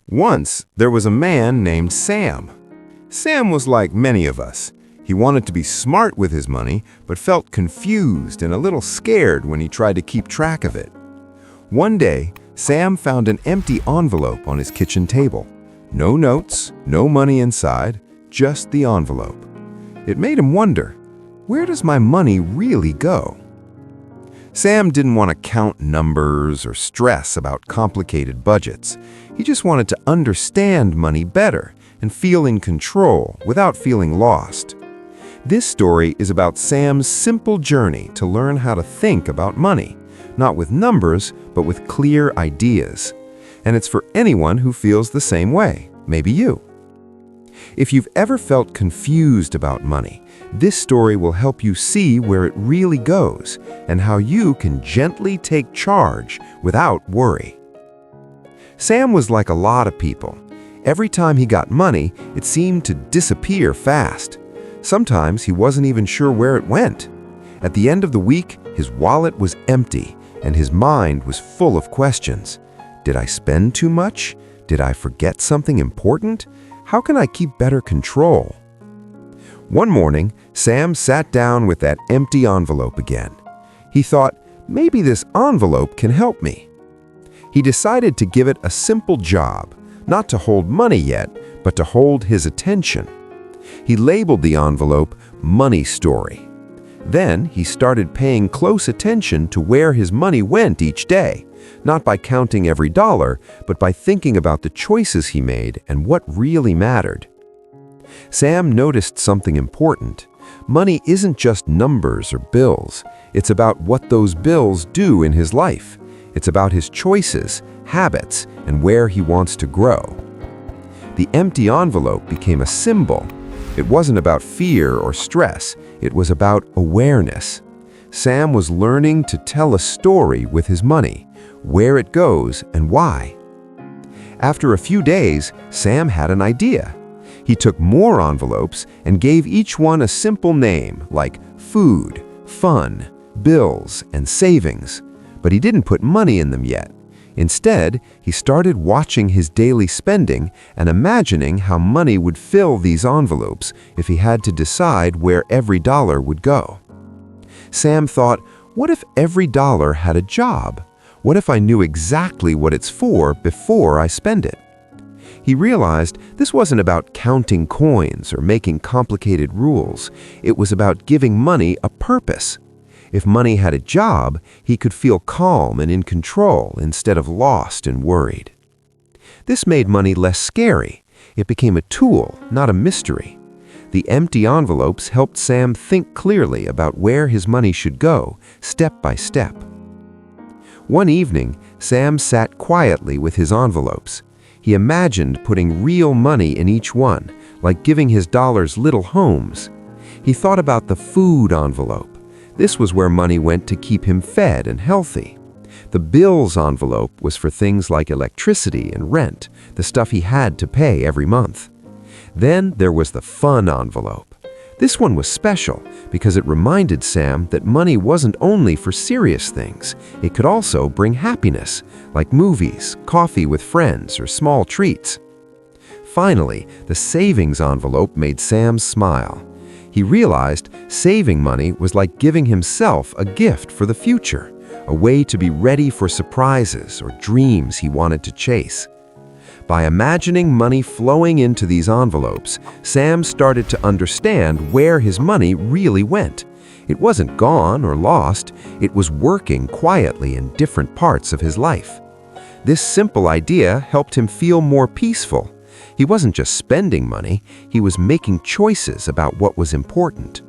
Once, there was a man named Sam. Sam was like many of us. He wanted to be smart with his money, but felt confused and a little scared when he tried to keep track of it. One day, Sam found an empty envelope on his kitchen table. No notes, no money inside, just the envelope. It made him wonder, where does my money really go? Sam didn't want to count numbers or stress about complicated budgets. He just wanted to understand money better and feel in control without feeling lost. This story is about Sam's simple journey to learn how to think about money, not with numbers, but with clear ideas. And it's for anyone who feels the same way, maybe you. If you've ever felt confused about money, this story will help you see where it really goes and how you can gently take charge without worry. Sam was like a lot of people. Every time he got money, it seemed to disappear fast. Sometimes he wasn't even sure where it went. At the end of the week, his wallet was empty and his mind was full of questions. Did I spend too much? Did I forget something important? How can I keep better control? One morning, Sam sat down with that empty envelope again. He thought, maybe this envelope can help me. He decided to give it a simple job, not to hold money yet, but to hold his attention. He labeled the envelope Money Story. Then he started paying close attention to where his money went each day, not by counting every dollar, but by thinking about the choices he made and what really mattered. Sam noticed something important. Money isn't just numbers or bills. It's about what those bills do in his life. It's about his choices, habits, and where he wants to grow. The empty envelope became a symbol. It wasn't about fear or stress. It was about awareness. Sam was learning to tell a story with his money, where it goes and why. After a few days, Sam had an idea. He took more envelopes and gave each one a simple name like food, fun, bills, and savings. But he didn't put money in them yet. Instead, he started watching his daily spending and imagining how money would fill these envelopes if he had to decide where every dollar would go. Sam thought, what if every dollar had a job? What if I knew exactly what it's for before I spend it? He realized this wasn't about counting coins or making complicated rules. It was about giving money a purpose. If money had a job, he could feel calm and in control instead of lost and worried. This made money less scary. It became a tool, not a mystery. The empty envelopes helped Sam think clearly about where his money should go, step by step. One evening, Sam sat quietly with his envelopes. He imagined putting real money in each one, like giving his dollars little homes. He thought about the food envelope. This was where money went to keep him fed and healthy. The bills envelope was for things like electricity and rent, the stuff he had to pay every month. Then there was the fun envelope. This one was special because it reminded Sam that money wasn't only for serious things. It could also bring happiness, like movies, coffee with friends, or small treats. Finally, the savings envelope made Sam smile. He realized saving money was like giving himself a gift for the future, a way to be ready for surprises or dreams he wanted to chase. By imagining money flowing into these envelopes, Sam started to understand where his money really went. It wasn't gone or lost, it was working quietly in different parts of his life. This simple idea helped him feel more peaceful. He wasn't just spending money, he was making choices about what was important.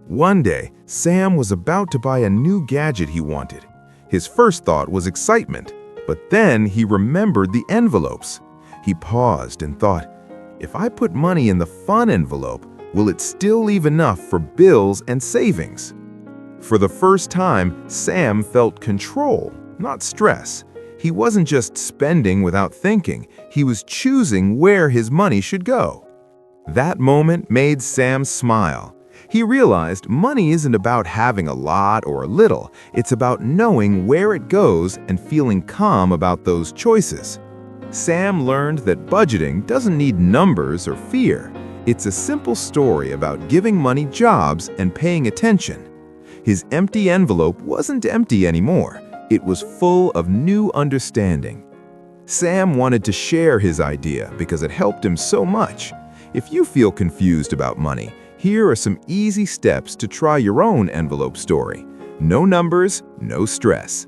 One day, Sam was about to buy a new gadget he wanted. His first thought was excitement, but then he remembered the envelopes. He paused and thought, if I put money in the fun envelope, will it still leave enough for bills and savings? For the first time, Sam felt control, not stress. He wasn't just spending without thinking, he was choosing where his money should go. That moment made Sam smile. He realized money isn't about having a lot or a little, it's about knowing where it goes and feeling calm about those choices. Sam learned that budgeting doesn't need numbers or fear. It's a simple story about giving money jobs and paying attention. His empty envelope wasn't empty anymore. It was full of new understanding. Sam wanted to share his idea because it helped him so much. If you feel confused about money, here are some easy steps to try your own envelope story. No numbers, no stress.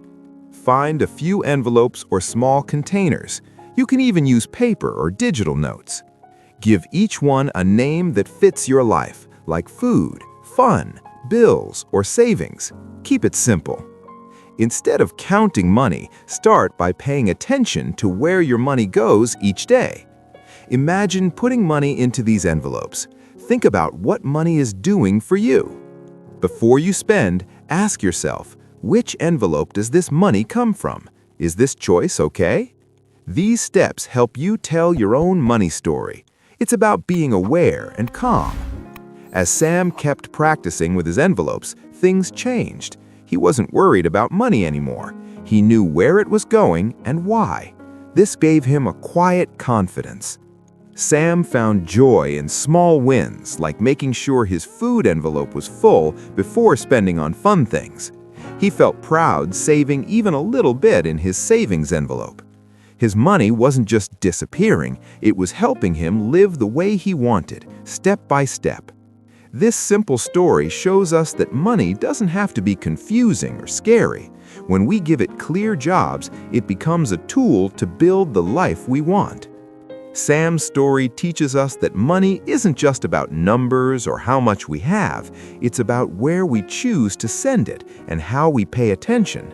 Find a few envelopes or small containers. You can even use paper or digital notes. Give each one a name that fits your life, like food, fun, bills, or savings. Keep it simple. Instead of counting money, start by paying attention to where your money goes each day. Imagine putting money into these envelopes. Think about what money is doing for you. Before you spend, ask yourself, which envelope does this money come from? Is this choice okay? These steps help you tell your own money story. It's about being aware and calm. As Sam kept practicing with his envelopes, things changed. He wasn't worried about money anymore. He knew where it was going and why. This gave him a quiet confidence. Sam found joy in small wins, like making sure his food envelope was full before spending on fun things. He felt proud saving even a little bit in his savings envelope. His money wasn't just disappearing, it was helping him live the way he wanted, step by step. This simple story shows us that money doesn't have to be confusing or scary. When we give it clear jobs, it becomes a tool to build the life we want. Sam's story teaches us that money isn't just about numbers or how much we have, it's about where we choose to send it and how we pay attention.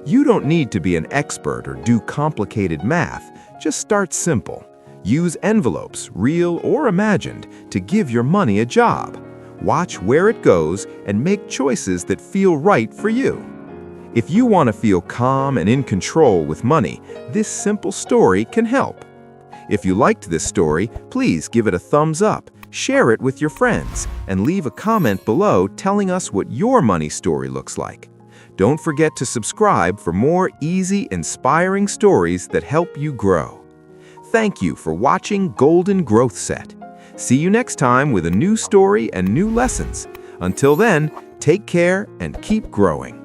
You don't need to be an expert or do complicated math, just start simple. Use envelopes, real or imagined, to give your money a job. Watch where it goes and make choices that feel right for you. If you want to feel calm and in control with money, this simple story can help. If you liked this story, please give it a thumbs up, share it with your friends, and leave a comment below telling us what your money story looks like. Don't forget to subscribe for more easy, inspiring stories that help you grow. Thank you for watching Golden Growth Set. See you next time with a new story and new lessons. Until then, take care and keep growing.